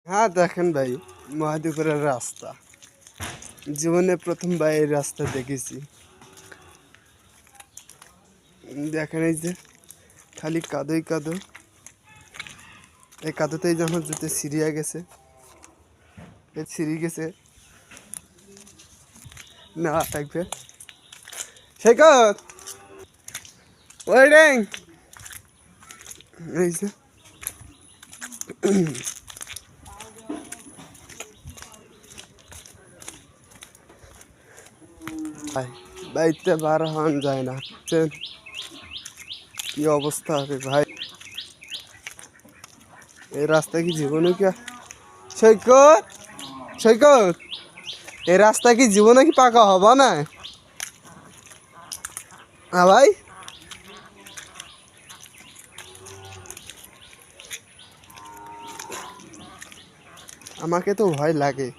হ্যাঁ দেখেন ভাই, মহাদ্বীপের রাস্তা জীবনে প্রথমবার এই রাস্তা দেখেছি। দেখেন এই যে খালি কাদোই কাদো, এই কাদোতেই যখন জুতে ছিঁড়িয়া গেছে, ছিঁড়ি গেছে না থাকবে শেখর ওই রেং এই যে ভাই বাইতে বার হন যায় না, বুঝছেন কি অবস্থা হবে ভাই। এই রাস্তা কি জীবনে কি সৈকত সৈকত এই রাস্তা কি জীবনে কি পাকা হবা না? হ্যাঁ ভাই, আমাকে তো ভয় লাগে।